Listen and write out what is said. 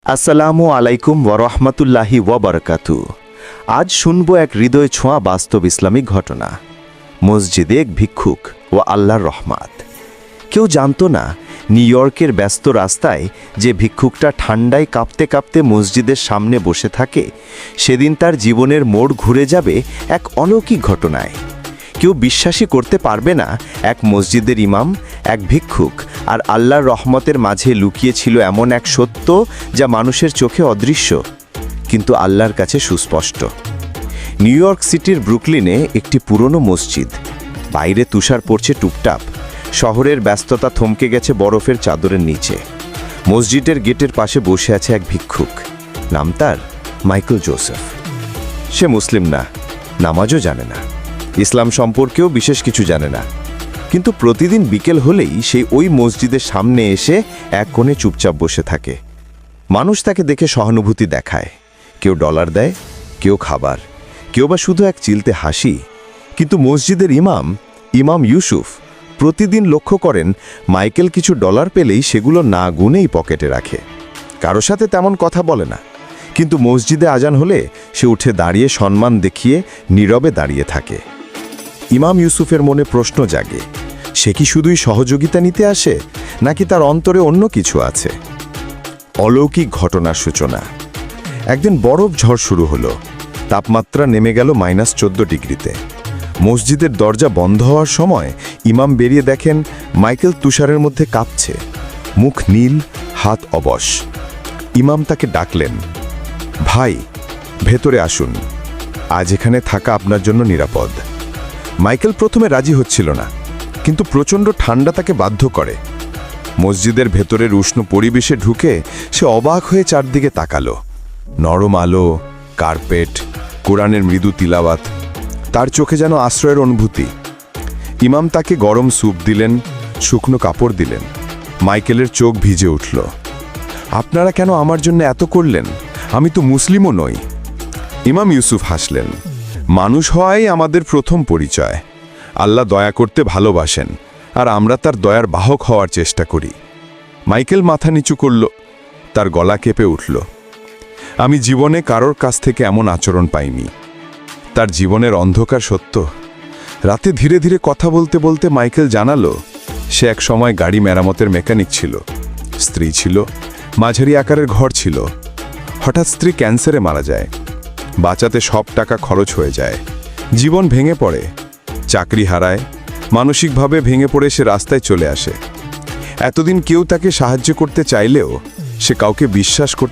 আসসালামু আলাইকুম ওয়ারহমাতুল্লাহি ওয়াবারাকাতু। আজ শুনব এক হৃদয় ছোঁয়া বাস্তব ইসলামিক ঘটনা। মসজিদে এক ভিক্ষুক ও আল্লাহর রহমাত। কেউ জানতো না নিউ ইয়র্কের ব্যস্ত রাস্তায় যে ভিক্ষুকটা ঠান্ডায় কাঁপতে কাঁপতে মসজিদের সামনে বসে থাকে, সেদিন তার জীবনের মোড় ঘুরে যাবে এক অলৌকিক ঘটনায়। কেউ বিশ্বাসই করতে পারবে না এক মসজিদের ইমাম, এক ভিক্ষুক আর আল্লাহর রহমতের মাঝে লুকিয়ে ছিল এমন এক সত্য যা মানুষের চোখে অদৃশ্য কিন্তু আল্লাহর কাছে সুস্পষ্ট। নিউ ইয়র্ক সিটির ব্রুকলিনে একটি পুরনো মসজিদ। বাইরে তুষার পড়ছে টুপটাপ, শহরের ব্যস্ততা থমকে গেছে বরফের চাদরের নিচে। মসজিদের গেটের পাশে বসে আছে এক ভিক্ষুক। নাম তার মাইকেল জোসেফ। সে মুসলিম না, নামাজও জানে না, ইসলাম সম্পর্কেও বিশেষ কিছু জানে না, কিন্তু প্রতিদিন বিকেল হলেই সেই ওই মসজিদের সামনে এসে এক কোণে চুপচাপ বসে থাকে। মানুষ তাকে দেখে সহানুভূতি দেখায়, কেউ ডলার দেয়, কেউ খাবার, কেউ বা শুধু এক চিলতে হাসি। কিন্তু মসজিদের ইমাম ইউসুফ প্রতিদিন লক্ষ্য করেন মাইকেল কিছু ডলার পেলেই সেগুলো না গুনেই পকেটে রাখে। কারো সাথে তেমন কথা বলে না, কিন্তু মসজিদে আজান হলে সে উঠে দাঁড়িয়ে সম্মান দেখিয়ে নীরবে দাঁড়িয়ে থাকে। ইমাম ইউসুফের মনে প্রশ্ন জাগে, সে কি শুধুই সহযোগিতা নিতে আসে, নাকি তার অন্তরে অন্য কিছু আছে? অলৌকিক ঘটনার সূচনা। একদিন বরফ ঝড় শুরু হলো। তাপমাত্রা নেমে গেল -14 ডিগ্রিতে। মসজিদের দরজা বন্ধ হওয়ার সময় ইমাম বেরিয়ে দেখেন মাইকেল তুষারের মধ্যে কাঁপছে, মুখ নীল, হাত অবশ। ইমাম তাকে ডাকলেন, ভাই, ভেতরে আসুন, আজ এখানে থাকা আপনার জন্য নিরাপদ। মাইকেল প্রথমে রাজি হচ্ছিল না, কিন্তু প্রচণ্ড ঠান্ডা তাকে বাধ্য করে। মসজিদের ভেতরের উষ্ণ পরিবেশে ঢুকে সে অবাক হয়ে চারদিকে তাকালো। নরম আলো, কার্পেট, কোরআনের মৃদু তিলাওয়াত, তার চোখে যেন আশ্রয়ের অনুভূতি। ইমাম তাকে গরম স্যুপ দিলেন, শুকনো কাপড় দিলেন। মাইকেলের চোখ ভিজে উঠল। আপনারা কেন আমার জন্য এত করলেন? আমি তো মুসলিমও নই। ইমাম ইউসুফ হাসলেন, মানুষ হওয়াই আমাদের প্রথম পরিচয়। আল্লাহ দয়া করতে ভালোবাসেন, আর আমরা তার দয়ার বাহক হওয়ার চেষ্টা করি। মাইকেল মাথা নিচু করল, তার গলা কেঁপে উঠল। আমি জীবনে কারোর কাছ থেকে এমন আচরণ পাইনি। তার জীবনের অন্ধকার সত্য। রাতে ধীরে ধীরে কথা বলতে বলতে মাইকেল জানালো, সে এক সময় গাড়ি মেরামতের মেকানিক ছিল, স্ত্রী ছিল, মাঝারি আকারের ঘর ছিল। হঠাৎ স্ত্রী ক্যান্সারে মারা যায়। বাঁচাতে সব টাকা খরচ হয়ে যায়। জীবন ভেঙে পড়ে, চাকরি হারায়, মানসিকভাবে ভেঙে পড়ে সে রাস্তায় চলে আসে। এতদিন কেউ তাকে সাহায্য করতে চাইলেও সে কাউকে বিশ্বাস করতে